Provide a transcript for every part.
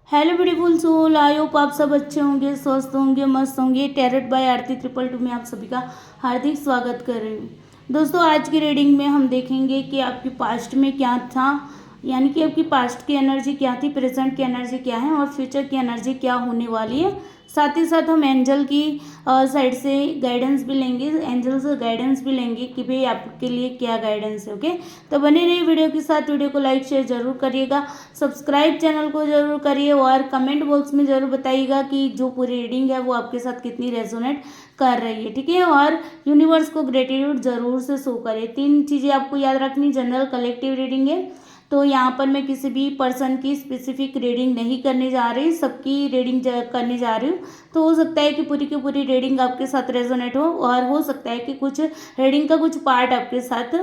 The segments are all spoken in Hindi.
Hello beautiful soul, I hope आप सब अच्छे होंगे, स्वस्थ होंगे, मस्त होंगे। टैरोट बाय आरती 222 में आप सभी का हार्दिक स्वागत कर रही हूँ। दोस्तों, आज की रीडिंग में हम देखेंगे कि आपकी पास्ट में क्या था, यानी कि आपकी पास्ट की एनर्जी क्या थी, प्रेजेंट की एनर्जी क्या है और फ्यूचर की एनर्जी क्या होने वाली है। साथ ही साथ हम एंजल की साइड से गाइडेंस भी लेंगे, एंजल से गाइडेंस भी लेंगे कि भाई आपके लिए क्या गाइडेंस है। ओके, तो बने रहिए वीडियो के साथ। वीडियो को लाइक शेयर जरूर करिएगा, सब्सक्राइब चैनल को जरूर करिए और कमेंट बॉक्स में जरूर बताइएगा कि जो पूरी रीडिंग है वो आपके साथ कितनी रेजोनेट कर रही है। ठीक है, और यूनिवर्स को ग्रेटिट्यूड जरूर से शो करिए। 3 चीज़ें आपको याद रखनी, जनरल कलेक्टिव रीडिंग है, तो यहाँ पर मैं किसी भी पर्सन की स्पेसिफिक रीडिंग नहीं करने जा रही, सबकी रीडिंग करने जा रही हूँ। तो हो सकता है कि पूरी की पूरी रीडिंग आपके साथ रेजोनेट हो और हो सकता है कि कुछ रीडिंग का कुछ पार्ट आपके साथ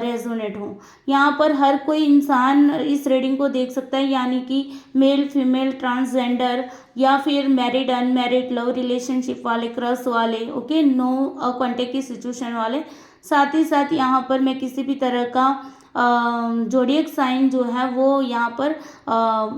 रेजोनेट हो। यहाँ पर हर कोई इंसान इस रीडिंग को देख सकता है, यानी कि मेल फीमेल ट्रांसजेंडर या फिर मैरिड अनमैरिड, लव रिलेशनशिप वाले, क्रश वाले, ओके, नो कॉन्टेक्ट की सिचुएशन वाले। साथ ही साथ यहाँ पर मैं किसी भी तरह का जोडियक साइन जो है वो यहाँ पर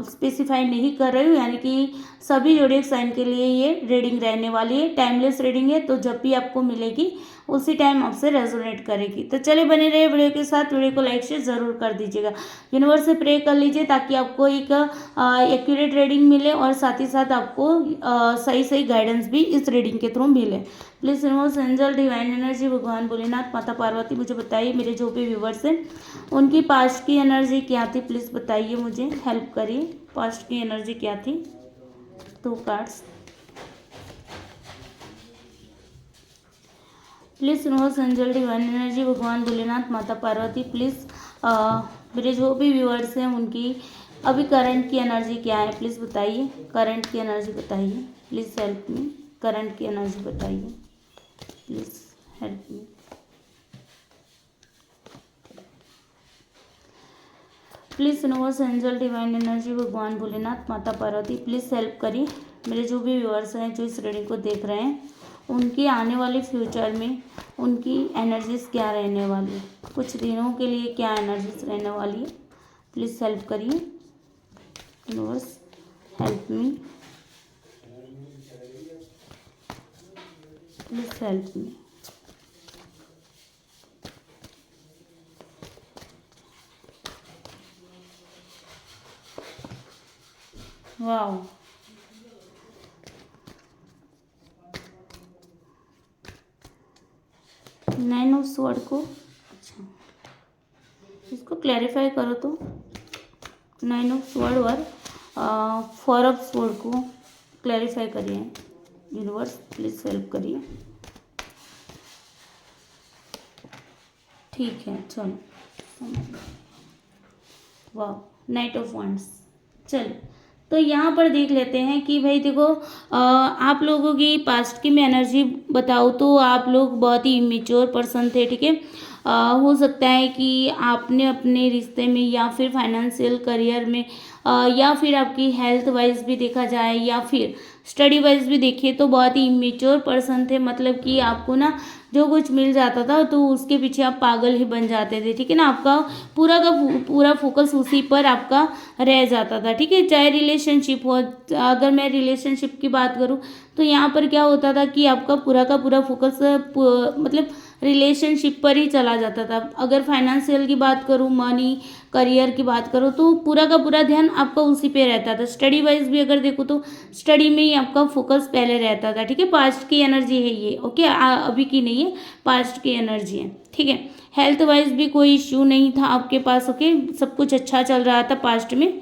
स्पेसिफाई नहीं कर रही हूँ, यानी कि सभी जोडियक साइन के लिए ये रीडिंग रहने वाली है। टाइमलेस रीडिंग है, तो जब भी आपको मिलेगी उसी टाइम आपसे रेजोनेट करेगी। तो चलिए बने रहिए वीडियो के साथ, वीडियो को लाइक शेयर जरूर कर दीजिएगा। यूनिवर्स से प्रे कर लीजिए ताकि आपको एक एक्यूरेट रीडिंग मिले और साथ ही साथ आपको सही सही गाइडेंस भी इस रीडिंग के थ्रू मिले। Please universe, angel, divine energy, भगवान भोलेनाथ, माता पार्वती, मुझे बताइए मेरे जो भी व्यूवर्स हैं उनकी पास्ट की एनर्जी क्या थी। प्लीज़ बताइए, मुझे हेल्प करिए, पास्ट की एनर्जी क्या थी। 2 cards please. Universe, angel, divine energy, भगवान भोलेनाथ, माता पार्वती, प्लीज़ मेरे जो भी व्यूअर्स हैं उनकी अभी करंट की एनर्जी क्या है, प्लीज़ बताइए। करंट की एनर्जी बताइए, प्लीज़ हेल्प मी। करंट की एनर्जी बताइए, please help me. Please universe, angel, divine energy, भगवान भोलेनाथ, माता पार्वती, प्लीज़ हेल्प करिए मेरे जो भी व्यूअर्स हैं जो इस रीडिंग को देख रहे हैं, उनकी आने वाले फ्यूचर में उनकी एनर्जीज क्या रहने वाली है, कुछ दिनों के लिए क्या एनर्जीज रहने वाली है। प्लीज़ हेल्प करिए universe, help me, please help me. Wow, nine of sword को, अच्छा इसको क्लैरिफाई करो तो। नाइन ऑफ स्वॉर्ड और 4 ऑफ स्वॉर्ड को क्लैरिफाई करिए यूनिवर्स, प्लीज़ हेल्प करिए। ठीक है, चलो। वाह, नाइट ऑफ वंड्स। चलो, तो यहाँ पर देख लेते हैं कि भाई देखो, आप लोगों की पास्ट की मैं एनर्जी बताऊँ तो आप लोग बहुत ही इमेच्योर पर्सन थे। ठीक है, हो सकता है कि आपने अपने रिश्ते में या फिर फाइनेंशियल करियर में या फिर आपकी हेल्थ वाइज भी देखा जाए या फिर स्टडी वाइज भी देखिए तो बहुत ही इमेच्योर पर्सन थे। मतलब कि आपको ना जो कुछ मिल जाता था तो उसके पीछे आप पागल ही बन जाते थे। ठीक है ना, आपका पूरा का पूरा फोकस उसी पर आपका रह जाता था। ठीक है, चाहे रिलेशनशिप हो, अगर मैं रिलेशनशिप की बात करूँ तो यहाँ पर क्या होता था कि आपका पूरा का पूरा फोकस मतलब रिलेशनशिप पर ही चला जाता था। अगर फाइनेंशियल की बात करूँ, मनी करियर की बात करो तो पूरा का पूरा ध्यान आपका उसी पे रहता था। स्टडी वाइज भी अगर देखो तो स्टडी में ही आपका फोकस पहले रहता था। ठीक है, पास्ट की एनर्जी है ये, ओके, अभी की नहीं है, पास्ट की एनर्जी है। ठीक है, हेल्थ वाइज भी कोई इश्यू नहीं था आपके पास, ओके, सब कुछ अच्छा चल रहा था पास्ट में।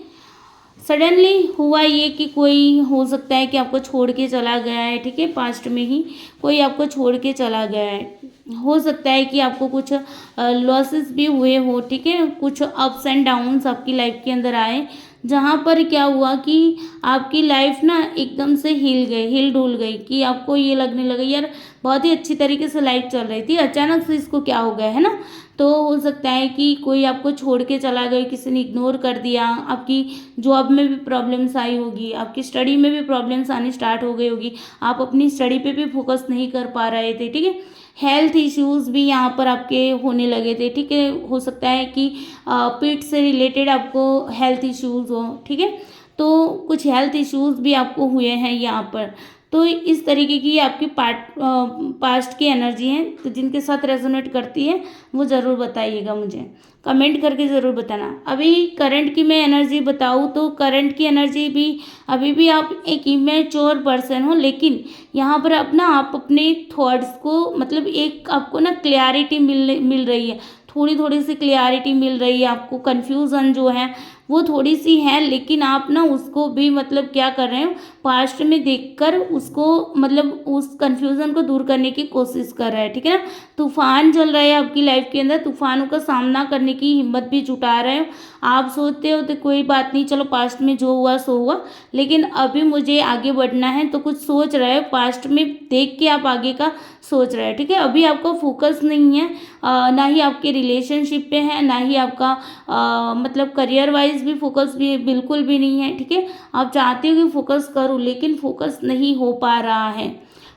सडनली हुआ ये कि कोई हो सकता है कि आपको छोड़ के चला गया है। ठीक है, पास्ट में ही कोई आपको छोड़ के चला गया है। हो सकता है कि आपको कुछ लॉसेस भी हुए हो। ठीक है, कुछ अप्स एंड डाउन्स आपकी लाइफ के अंदर आए, जहाँ पर क्या हुआ कि आपकी लाइफ ना एकदम से हिल डुल गई कि आपको ये लगने लगा यार बहुत ही अच्छी तरीके से लाइफ चल रही थी, अचानक से इसको क्या हो गया है ना। तो हो सकता है कि कोई आपको छोड़ के चला गया, किसी ने इग्नोर कर दिया, आपकी जॉब में भी प्रॉब्लम्स आई होगी, आपकी स्टडी में भी प्रॉब्लम्स आनी स्टार्ट हो गई होगी, आप अपनी स्टडी पे भी फोकस नहीं कर पा रहे थे। ठीक है, हेल्थ इश्यूज भी यहाँ पर आपके होने लगे थे। ठीक है, हो सकता है कि पेट से रिलेटेड आपको हेल्थ इश्यूज हो। ठीक है, तो कुछ हेल्थ इश्यूज़ भी आपको हुए हैं यहाँ पर। तो इस तरीके की आपकी पास्ट की एनर्जी है, तो जिनके साथ रेजोनेट करती है वो ज़रूर बताइएगा मुझे, कमेंट करके ज़रूर बताना। अभी करंट की मैं एनर्जी बताऊँ तो करंट की एनर्जी भी अभी भी आप एक इमेच्योर पर्सन हो, लेकिन यहाँ पर आप अपने थॉट्स को मतलब एक आपको ना क्लैरिटी मिल रही है, थोड़ी थोड़ी सी क्लियरिटी मिल रही है आपको। कन्फ्यूज़न जो है वो थोड़ी सी है, लेकिन आप ना उसको भी मतलब क्या कर रहे हो, पास्ट में देखकर उसको मतलब उस कन्फ्यूज़न को दूर करने की कोशिश कर रहे हैं, ठीक है ना। तूफान चल रहा है आपकी लाइफ के अंदर, तूफानों का सामना करने की हिम्मत भी जुटा रहे हो। आप सोचते हो तो कोई बात नहीं, चलो पास्ट में जो हुआ सो हुआ, लेकिन अभी मुझे आगे बढ़ना है, तो कुछ सोच रहे हो पास्ट में देख के आप आगे का सोच रहे हैं, ठीक है। अभी आपका फोकस नहीं है, ना ही आपके रिलेशनशिप पे है, ना ही आपका मतलब करियर वाइज भी फोकस भी बिल्कुल भी नहीं है, ठीक है। आप चाहते हो कि फोकस करूँ, लेकिन फोकस नहीं हो पा रहा है।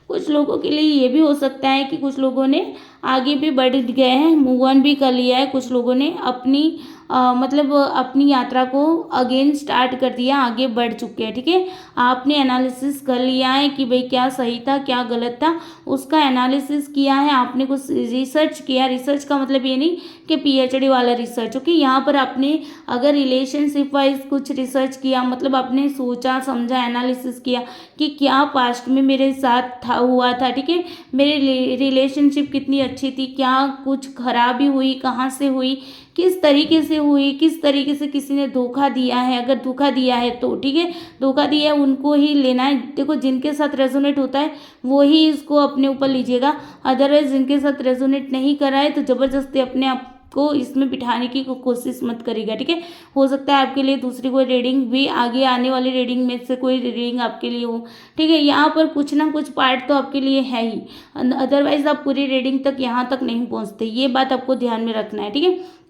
कुछ लोगों के लिए ये भी हो सकता है कि कुछ लोगों ने आगे भी बढ़ गए हैं, मूव ऑन भी कर लिया है, कुछ लोगों ने अपनी मतलब अपनी यात्रा को अगेन स्टार्ट कर दिया, आगे बढ़ चुके हैं, ठीक है। आपने एनालिसिस कर लिया है कि भाई क्या सही था क्या गलत था, उसका एनालिसिस किया है, आपने कुछ रिसर्च किया। रिसर्च का मतलब ये नहीं कि पीएचडी वाला रिसर्च, ओके। यहाँ पर आपने अगर रिलेशनशिप वाइज कुछ रिसर्च किया, मतलब आपने सोचा समझा एनालिसिस किया कि क्या पास्ट में मेरे साथ था हुआ था, ठीक है। मेरी रिलेशनशिप कितनी अच्छी थी, क्या कुछ खराबी हुई, कहाँ से हुई, किस तरीके से हुई, किस तरीके से किसी ने धोखा दिया है। अगर धोखा दिया है तो ठीक है, धोखा दिया है उनको ही लेना है। देखो जिनके साथ रेजोनेट होता है वो ही इसको अपने ऊपर लीजिएगा, अदरवाइज जिनके साथ रेजोनेट नहीं करा है तो ज़बरदस्ती अपने आप को इसमें बिठाने की कोशिश मत करिएगा, ठीक है। हो सकता है आपके लिए दूसरी कोई रीडिंग भी आगे आने वाली रीडिंग में से कोई रीडिंग आपके लिए हो, ठीक है। यहाँ पर कुछ ना कुछ पार्ट तो आपके लिए है ही, अदरवाइज आप पूरी रीडिंग तक यहाँ तक नहीं पहुँचते, ये बात आपको ध्यान में रखना है, ठीक है।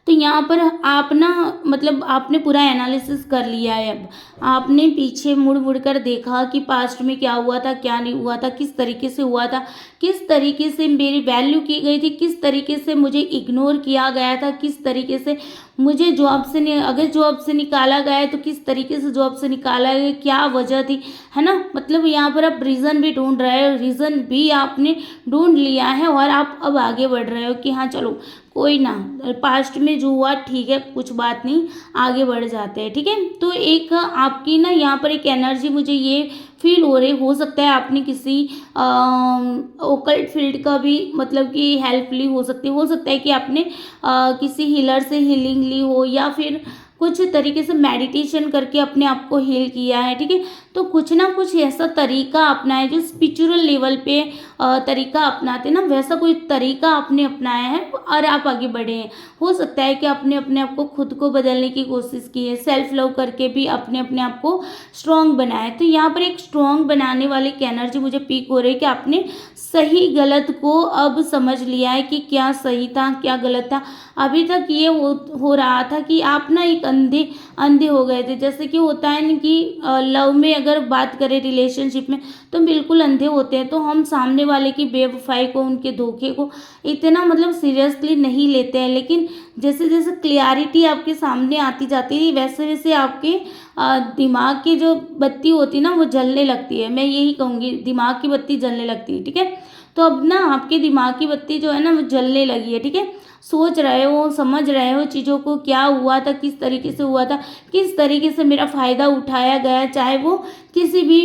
तो यहाँ पर आप ना मतलब आपने पूरा एनालिसिस कर लिया है। अब आपने पीछे मुड़ मुड़ कर देखा कि पास्ट में क्या हुआ था क्या नहीं हुआ था, किस तरीके से हुआ था, किस तरीके से मेरी वैल्यू की गई थी, किस तरीके से मुझे इग्नोर किया गया था, किस तरीके से मुझे जॉब से अगर जॉब से निकाला गया है तो किस तरीके से जॉब से निकाला गया, क्या वजह थी, है ना। मतलब यहाँ पर आप रीज़न भी ढूंढ रहे हो, रीज़न भी आपने ढूंढ लिया है और आप अब आगे बढ़ रहे हो कि हाँ चलो कोई ना, पास्ट में जो हुआ ठीक है, कुछ बात नहीं, आगे बढ़ जाते हैं, ठीक है। तो एक आपकी ना यहाँ पर एक एनर्जी मुझे ये फील हो रही, हो सकता है आपने किसी ओकल्ट फील्ड का भी मतलब कि हेल्प ली, हो सकता है कि आपने किसी हीलर से हीलिंग ली हो, या फिर कुछ तरीके से मेडिटेशन करके अपने आप को हील किया है, ठीक है। तो कुछ ना कुछ ऐसा तरीका अपनाए जो स्पिरिचुअल लेवल पे तरीका अपनाते ना, वैसा कोई तरीका आपने अपनाया है और आप आगे बढ़े हैं। हो सकता है कि आपने अपने आप को खुद को बदलने की कोशिश की है, सेल्फ लव करके भी अपने अपने आप को स्ट्रॉन्ग बनाया है। तो यहाँ पर एक स्ट्रॉन्ग बनाने वाली की एनर्जी मुझे पीक हो रही है कि आपने सही गलत को अब समझ लिया है कि क्या सही था क्या गलत था। अभी तक ये हो रहा था कि आप ना एक अंधे अंधे हो गए थे, जैसे कि होता है ना कि लव में अगर बात करें रिलेशनशिप में तो बिल्कुल अंधे होते हैं, तो हम सामने वाले की बेवफाई को उनके धोखे को इतना मतलब सीरियसली नहीं लेते हैं। लेकिन जैसे जैसे क्लियरिटी आपके सामने आती जाती है वैसे वैसे आपके दिमाग की जो बत्ती होती है ना वो जलने लगती है। मैं यही कहूँगी, दिमाग की बत्ती जलने लगती है, ठीक है। तो अब ना आपके दिमाग की बत्ती जो है ना वो जलने लगी है, ठीक है। सोच रहे हो, समझ रहे हो चीज़ों को, क्या हुआ था, किस तरीके से हुआ था, किस तरीके से मेरा फ़ायदा उठाया गया, चाहे वो किसी भी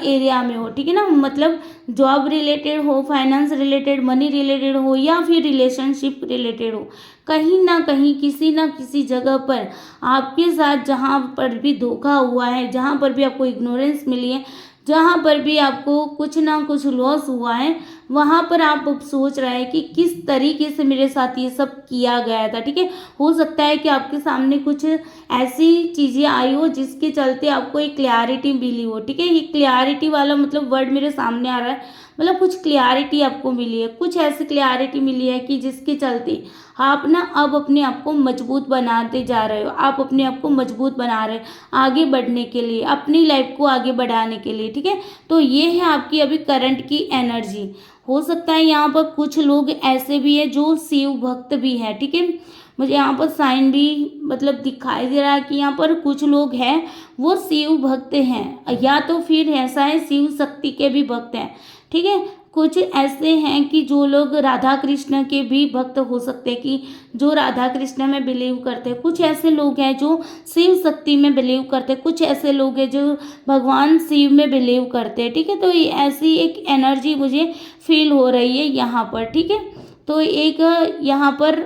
एरिया में हो, ठीक है ना। मतलब जॉब रिलेटेड हो, फाइनेंस रिलेटेड, मनी रिलेटेड हो, या फिर रिलेशनशिप रिलेटेड हो, कहीं ना कहीं किसी ना किसी जगह पर आपके साथ जहाँ पर भी धोखा हुआ है, जहाँ पर भी आपको इग्नोरेंस मिली है, जहाँ पर भी आपको कुछ ना कुछ लॉस हुआ है, वहाँ पर आप अब सोच रहे हैं कि किस तरीके से मेरे साथ ये सब किया गया था, ठीक है। हो सकता है कि आपके सामने कुछ ऐसी चीज़ें आई हो जिसके चलते आपको एक क्लैरिटी मिली हो, ठीक है। ये क्लैरिटी वाला मतलब वर्ड मेरे सामने आ रहा है, मतलब कुछ क्लैरिटी आपको मिली है, कुछ ऐसी क्लैरिटी मिली है कि जिसके चलते आप ना अब अपने आप को मजबूत बनाते जा रहे हो, आप अपने आप को मजबूत बना रहे हो आगे बढ़ने के लिए, अपनी लाइफ को आगे बढ़ाने के लिए, ठीक है। तो ये है आपकी अभी करंट की एनर्जी। हो सकता है यहाँ पर कुछ लोग ऐसे भी हैं जो शिव भक्त भी हैं, ठीक है। मुझे यहाँ पर साइन भी मतलब दिखाई दे रहा है कि यहाँ पर कुछ लोग हैं वो शिव भक्त हैं, या तो फिर ऐसा है शिव शक्ति के भी भक्त हैं, ठीक है। कुछ ऐसे हैं कि जो लोग राधा कृष्ण के भी भक्त हो सकते हैं, कि जो राधा कृष्ण में बिलीव करते हैं। कुछ ऐसे लोग हैं जो शिव शक्ति में बिलीव करते हैं, कुछ ऐसे लोग हैं जो भगवान शिव में बिलीव करते हैं, ठीक है। तो ये ऐसी एक एनर्जी मुझे फील हो रही है यहाँ पर, ठीक है। तो एक यहाँ पर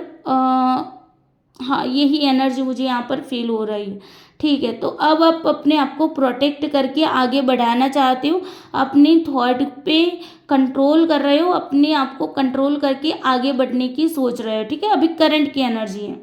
हाँ, यही एनर्जी मुझे यहाँ पर फील हो रही है, ठीक है। तो अब आप अपने आप को प्रोटेक्ट करके आगे बढ़ाना चाहते हो, अपनी थॉट पे कंट्रोल कर रहे हो, अपने आप को कंट्रोल करके आगे बढ़ने की सोच रहे हो, ठीक है। अभी करंट की एनर्जी है,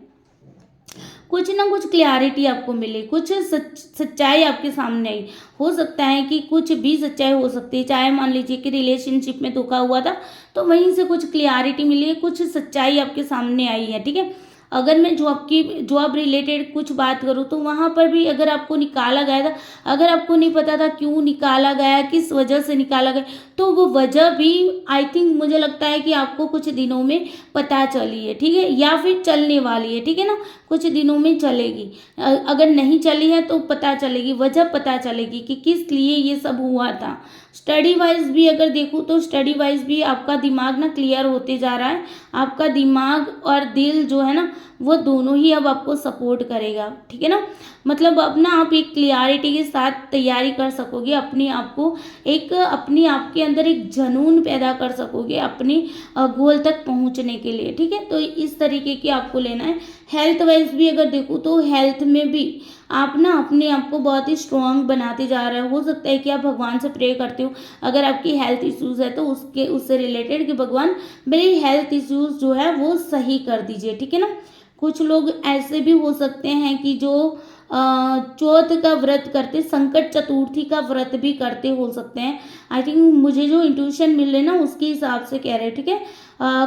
कुछ ना कुछ क्लियरिटी आपको मिले, कुछ सच्चाई आपके सामने आई। हो सकता है कि कुछ भी सच्चाई हो सकती है, चाहे मान लीजिए कि रिलेशनशिप में धोखा हुआ था तो वहीं से कुछ क्लियरिटी मिली है, कुछ सच्चाई आपके सामने आई है, ठीक है। अगर मैं जॉब रिलेटेड कुछ बात करूँ तो वहाँ पर भी अगर आपको निकाला गया था, अगर आपको नहीं पता था क्यों निकाला गया, किस वजह से निकाला गया, तो वो वजह भी आई थिंक मुझे लगता है कि आपको कुछ दिनों में पता चली है, ठीक है, या फिर चलने वाली है, ठीक है ना। कुछ दिनों में चलेगी, अगर नहीं चली है तो पता चलेगी, वजह पता चलेगी कि किस लिए ये सब हुआ था। स्टडी वाइज भी अगर देखूँ तो स्टडी वाइज भी आपका दिमाग ना क्लियर होते जा रहा है, आपका दिमाग और दिल जो है ना वो दोनों ही अब आपको सपोर्ट करेगा, ठीक है ना। मतलब अब ना आप एक क्लियरिटी के साथ तैयारी कर सकोगे, अपने आप को एक अपने आप के अंदर एक जुनून पैदा कर सकोगे अपने गोल तक पहुंचने के लिए, ठीक है। तो इस तरीके की आपको लेना है। हेल्थ वाइज भी अगर देखूँ तो हेल्थ में भी आप ना अपने आप को बहुत ही स्ट्रांग बनाते जा रहे हो सकता है कि आप भगवान से प्रे करते हो, अगर आपकी हेल्थ इश्यूज है तो उससे रिलेटेड कि भगवान मेरी हेल्थ इश्यूज जो है वो सही कर दीजिए, ठीक है ना। कुछ लोग ऐसे भी हो सकते हैं कि जो चौथ का व्रत करते, संकट चतुर्थी का व्रत भी करते हो सकते हैं। आई थिंक मुझे जो इंट्यूशन मिल रहे ना उसके हिसाब से कह रहे हैं, ठीक है।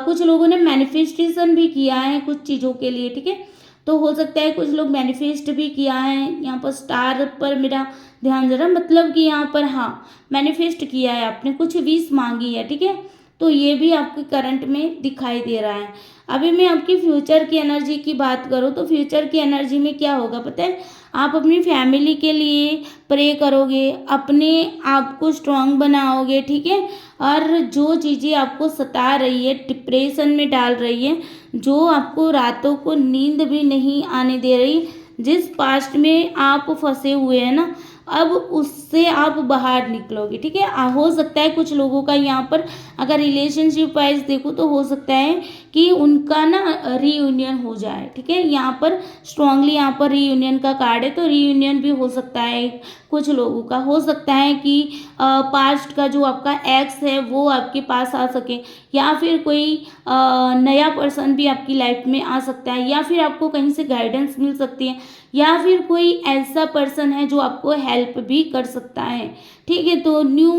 कुछ लोगों ने मैनिफेस्टेशन भी किया है कुछ चीज़ों के लिए, ठीक है। तो हो सकता है कुछ लोग मैनिफेस्ट भी किया है, यहाँ पर स्टार पर मेरा ध्यान जरा, मतलब कि यहाँ पर हाँ मैनिफेस्ट किया है आपने, कुछ विश मांगी है, ठीक है। तो ये भी आपके करंट में दिखाई दे रहा है। अभी मैं आपकी फ्यूचर की एनर्जी की बात करूँ तो फ्यूचर की एनर्जी में क्या होगा पता है, आप अपनी फैमिली के लिए प्रे करोगे, अपने आप को स्ट्रांग बनाओगे, ठीक है। और जो चीज़ें आपको सता रही है, डिप्रेशन में डाल रही है, जो आपको रातों को नींद भी नहीं आने दे रही, जिस पास्ट में आप फंसे हुए हैं ना, अब उससे आप बाहर निकलोगे, ठीक है। हो सकता है कुछ लोगों का यहाँ पर अगर रिलेशनशिप वाइज देखो तो हो सकता है कि उनका ना रीयूनियन हो जाए, ठीक है। यहाँ पर स्ट्रांगली यहाँ पर रीयूनियन का कार्ड है, तो रीयूनियन भी हो सकता है कुछ लोगों का। हो सकता है कि पास्ट का जो आपका एक्स है वो आपके पास आ सके, या फिर कोई नया पर्सन भी आपकी लाइफ में आ सकता है, या फिर आपको कहीं से गाइडेंस मिल सकती है, या फिर कोई ऐसा पर्सन है जो आपको हेल्प भी कर सकता है, ठीक है। तो न्यू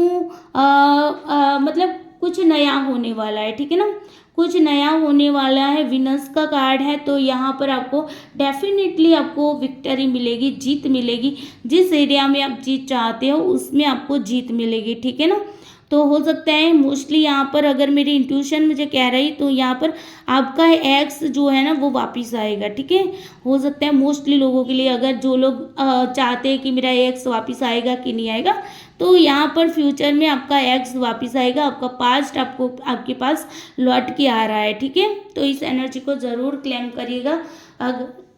मतलब कुछ नया होने वाला है, ठीक है ना, कुछ नया होने वाला है। विनस का कार्ड है, तो यहाँ पर आपको डेफिनेटली आपको विक्ट्री मिलेगी, जीत मिलेगी, जिस एरिया में आप जीत चाहते हो उसमें आपको जीत मिलेगी, ठीक है ना। तो हो सकता है मोस्टली यहाँ पर अगर मेरी इंट्यूशन मुझे कह रही तो यहाँ पर आपका एक्स जो है ना वो वापस आएगा, ठीक है। हो सकता है मोस्टली लोगों के लिए, अगर जो लोग चाहते हैं कि मेरा एक्स वापस आएगा कि नहीं आएगा, तो यहाँ पर फ्यूचर में आपका एक्स वापस आएगा, आपका पास्ट आपके पास लौट के आ रहा है, ठीक है। तो इस एनर्जी को ज़रूर क्लेम करिएगा।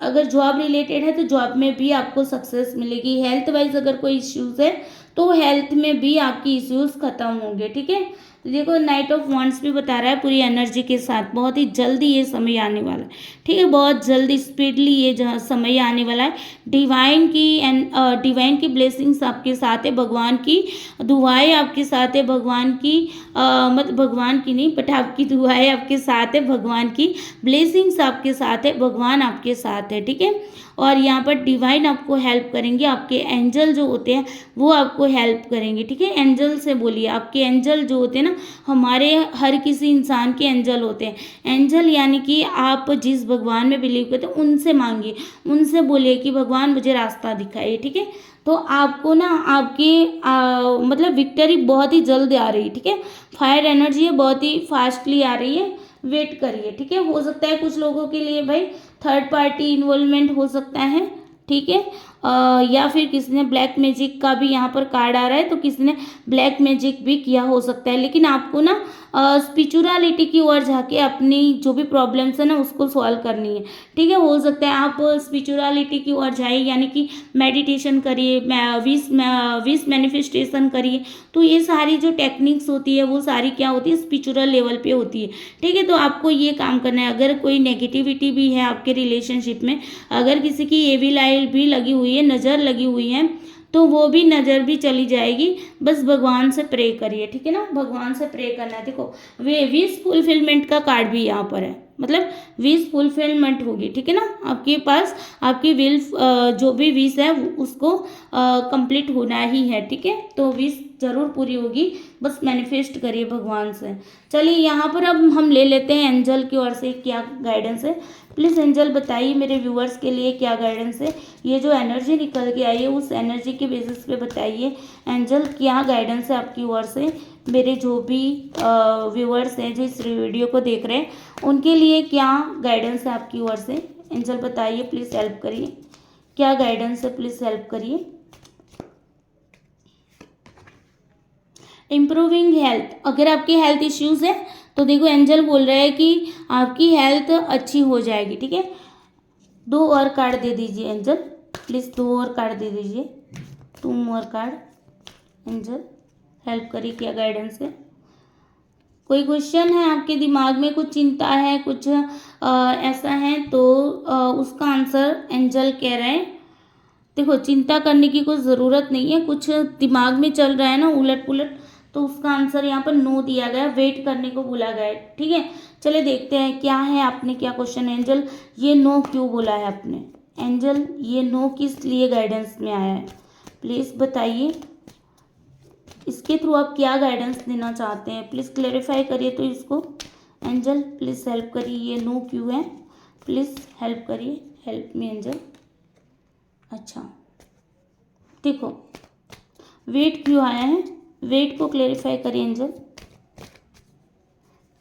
अगर जॉब रिलेटेड है तो जॉब में भी आपको सक्सेस मिलेगी। हेल्थ वाइज अगर कोई इश्यूज है तो हेल्थ में भी आपकी इश्यूज खत्म होंगे, ठीक है। तो देखो नाइट ऑफ वांड्स भी बता रहा है पूरी एनर्जी के साथ, बहुत ही जल्दी ये समय आने वाला है, ठीक है, बहुत जल्दी स्पीडली ये समय आने वाला है। डिवाइन की ब्लेसिंग्स आपके साथ है, भगवान की दुआएं आपके साथ है, भगवान की मतलब भगवान की नहीं बट आपकी दुआएं आपके साथ है, भगवान की ब्लेसिंग्स आपके साथ है, भगवान आपके साथ है, ठीक है। और यहाँ पर डिवाइन आपको हेल्प करेंगे, आपके एंजल जो होते हैं वो आपको हेल्प करेंगे, ठीक है। एंजल से बोलिए, आपके एंजल जो होते हैं ना, हमारे हर किसी इंसान के एंजल होते हैं। एंजल यानी कि आप जिस भगवान में बिलीव करते हैं उनसे मांगिए, उनसे बोलिए कि भगवान मुझे रास्ता दिखाइए, ठीक है। तो आपको ना आपकी मतलब विक्ट्री बहुत ही जल्द आ रही है, ठीक है। फायर एनर्जी है, बहुत ही फास्टली आ रही है, वेट करिए, ठीक है। हो सकता है कुछ लोगों के लिए भाई थर्ड पार्टी इन्वॉल्वमेंट हो सकता है, ठीक है। या फिर किसी ने ब्लैक मैजिक का भी यहाँ पर कार्ड आ रहा है, तो किसी ने ब्लैक मैजिक भी किया हो सकता है। लेकिन आपको ना स्पिरिचुअलिटी की ओर जाके अपनी जो भी प्रॉब्लम्स है ना उसको सॉल्व करनी है, ठीक है। हो सकता है आप स्पिरिचुअलिटी की ओर जाइए, यानी कि मेडिटेशन करिए, विश मैनिफेस्टेशन करिए। तो ये सारी जो टेक्निक्स होती है वो सारी क्या होती है, स्पिरिचुअल लेवल पे होती है, ठीक है। तो आपको ये काम करना है। अगर कोई नेगेटिविटी भी है आपके रिलेशनशिप में, अगर किसी की एविल आई भी लगी हुई है, नज़र लगी हुई है, तो वो भी नज़र भी चली जाएगी। बस भगवान से प्रे करिए, ठीक है ना, भगवान से प्रे करना है। देखो वे विश फुलफिलमेंट का कार्ड भी यहाँ पर है, मतलब विश फुलफिलमेंट होगी, ठीक है ना। आपके पास आपकी विल जो भी विश है उसको कंप्लीट होना ही है, ठीक है। तो विश जरूर पूरी होगी, बस मैनिफेस्ट करिए भगवान से। चलिए यहाँ पर अब हम ले लेते हैं एंजल की ओर से क्या गाइडेंस है। प्लीज़ एंजल बताइए मेरे व्यूअर्स के लिए क्या गाइडेंस है। ये जो एनर्जी निकल के आई है उस एनर्जी के बेसिस पे बताइए एंजल क्या गाइडेंस है आपकी ओर से। मेरे जो भी व्यूअर्स हैं जो इस वीडियो को देख रहे हैं उनके लिए क्या गाइडेंस है आपकी ओर से। एंजल बताइए, प्लीज़ हेल्प करिए, क्या गाइडेंस है, प्लीज़ हेल्प करिए। इम्प्रूविंग हेल्थ, अगर आपकी हेल्थ इश्यूज़ है तो देखो एंजल बोल रहा है कि आपकी हेल्थ अच्छी हो जाएगी, ठीक है। 2 और कार्ड दे दीजिए एंजल, प्लीज़ 2 और कार्ड दे दीजिए, 2 मोर कार्ड। एंजल हेल्प करिए, क्या गाइडेंस है। कोई क्वेश्चन है आपके दिमाग में, कुछ चिंता है, कुछ ऐसा है तो उसका आंसर एंजल कह रहे हैं। देखो चिंता करने की कोई ज़रूरत नहीं है, कुछ दिमाग में चल रहा है ना उलट पुलट, तो उसका आंसर यहाँ पर नो दिया गया, वेट करने को बोला गया है, ठीक है। चले देखते हैं क्या है, आपने क्या क्वेश्चन। एंजल ये नो क्यों बोला है आपने, एंजल ये नो किस लिए गाइडेंस में आया है, प्लीज़ बताइए। इसके थ्रू आप क्या गाइडेंस देना चाहते हैं, प्लीज़ क्लेरिफाई करिए तो इसको। एंजल प्लीज़ हेल्प करिए, ये नो क्यों है, प्लीज़ हेल्प करिए, हेल्प मी एंजल। अच्छा देखो वेट क्यों आया है, वेट को क्लेरिफाई करिए एंजल,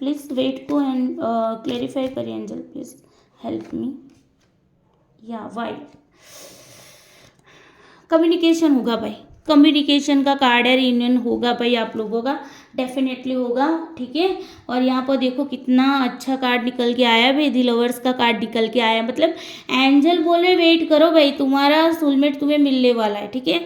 प्लीज़ वेट को क्लेरिफाई करिए एंजल, प्लीज़ हेल्प मी। या वाई, कम्युनिकेशन होगा भाई, कम्युनिकेशन का कार्ड है, रीयूनियन होगा भाई आप लोगों का, डेफिनेटली होगा, ठीक है। और यहाँ पर देखो कितना अच्छा कार्ड निकल के आया भाई, दी लवर्स का कार्ड निकल के आया। मतलब एंजल बोले वेट करो भाई, तुम्हारा सोलमेट तुम्हें मिलने वाला है, ठीक है।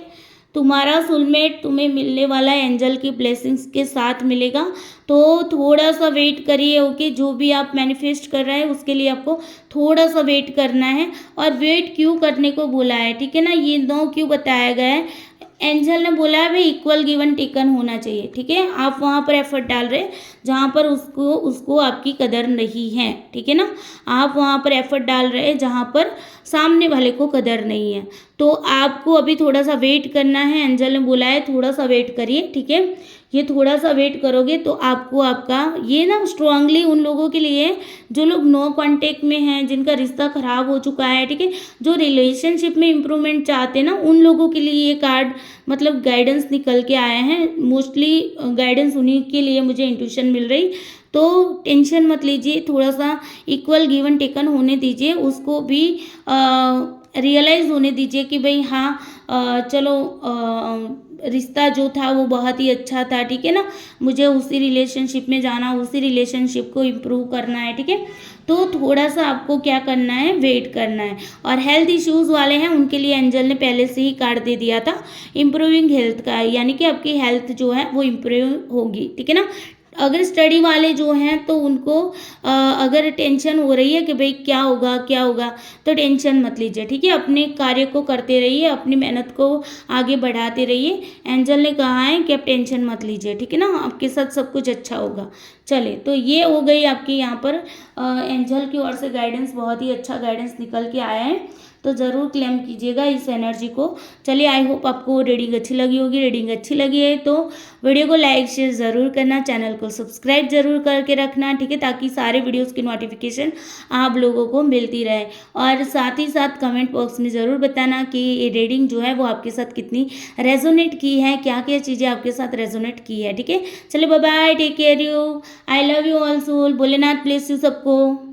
तुम्हारा सोलमेट तुम्हें मिलने वाला है, एंजल की ब्लेसिंग्स के साथ मिलेगा। तो थोड़ा सा वेट करिए, ओके। जो भी आप मैनिफेस्ट कर रहे हैं उसके लिए आपको थोड़ा सा वेट करना है। और वेट क्यों करने को बोला है, ठीक है ना, ये नो क्यों बताया गया है। एंजल ने बोला है भाई इक्वल गिवन टेकन होना चाहिए, ठीक है। आप वहाँ पर एफर्ट डाल रहे हैं जहाँ पर उसको आपकी कदर नहीं है, ठीक है ना। आप वहाँ पर एफर्ट डाल रहे हैं जहाँ पर सामने वाले को कदर नहीं है। तो आपको अभी थोड़ा सा वेट करना है, एंजल ने बोला है थोड़ा सा वेट करिए, ठीक है। ये थोड़ा सा वेट करोगे तो आपको आपका ये ना स्ट्रांगली उन लोगों के लिए जो लोग नो कांटेक्ट में हैं, जिनका रिश्ता खराब हो चुका है, ठीक है, जो रिलेशनशिप में इम्प्रूवमेंट चाहते हैं ना, उन लोगों के लिए ये कार्ड मतलब गाइडेंस निकल के आए हैं। मोस्टली गाइडेंस उन्हीं के लिए मुझे इंट्यूशन मिल रही। तो टेंशन मत लीजिए, थोड़ा सा इक्वल गिवन टेकन होने दीजिए, उसको भी रियलाइज़ होने दीजिए कि भाई हाँ चलो रिश्ता जो था वो बहुत ही अच्छा था, ठीक है ना। मुझे उसी रिलेशनशिप में जाना, उसी रिलेशनशिप को इम्प्रूव करना है, ठीक है। तो थोड़ा सा आपको क्या करना है, वेट करना है। और हेल्थ इश्यूज़ वाले हैं उनके लिए एंजल ने पहले से ही कार्ड दे दिया था इम्प्रूविंग हेल्थ का, यानी कि आपकी हेल्थ जो है वो इम्प्रूव होगी, ठीक है ना। अगर स्टडी वाले जो हैं तो उनको अगर टेंशन हो रही है कि भाई क्या होगा क्या होगा, तो टेंशन मत लीजिए, ठीक है। अपने कार्य को करते रहिए, अपनी मेहनत को आगे बढ़ाते रहिए। एंजल ने कहा है कि आप टेंशन मत लीजिए, ठीक है ना, आपके साथ सब कुछ अच्छा होगा। चले तो ये हो गई आपकी यहाँ पर एंजल की ओर से गाइडेंस, बहुत ही अच्छा गाइडेंस निकल के आया है। तो ज़रूर क्लेम कीजिएगा इस एनर्जी को। चलिए आई होप आपको रीडिंग अच्छी लगी होगी। रीडिंग अच्छी लगी है तो वीडियो को लाइक शेयर ज़रूर करना, चैनल को सब्सक्राइब जरूर करके रखना, ठीक है, ताकि सारे वीडियोस की नोटिफिकेशन आप लोगों को मिलती रहे। और साथ ही साथ कमेंट बॉक्स में ज़रूर बताना कि ये रीडिंग जो है वो आपके साथ कितनी रेजोनेट की है, क्या क्या चीज़ें आपके साथ रेजोनेट की है, ठीक है। चलिए bye bye, take care you, I love you all soul, Bholenath bless you सबको।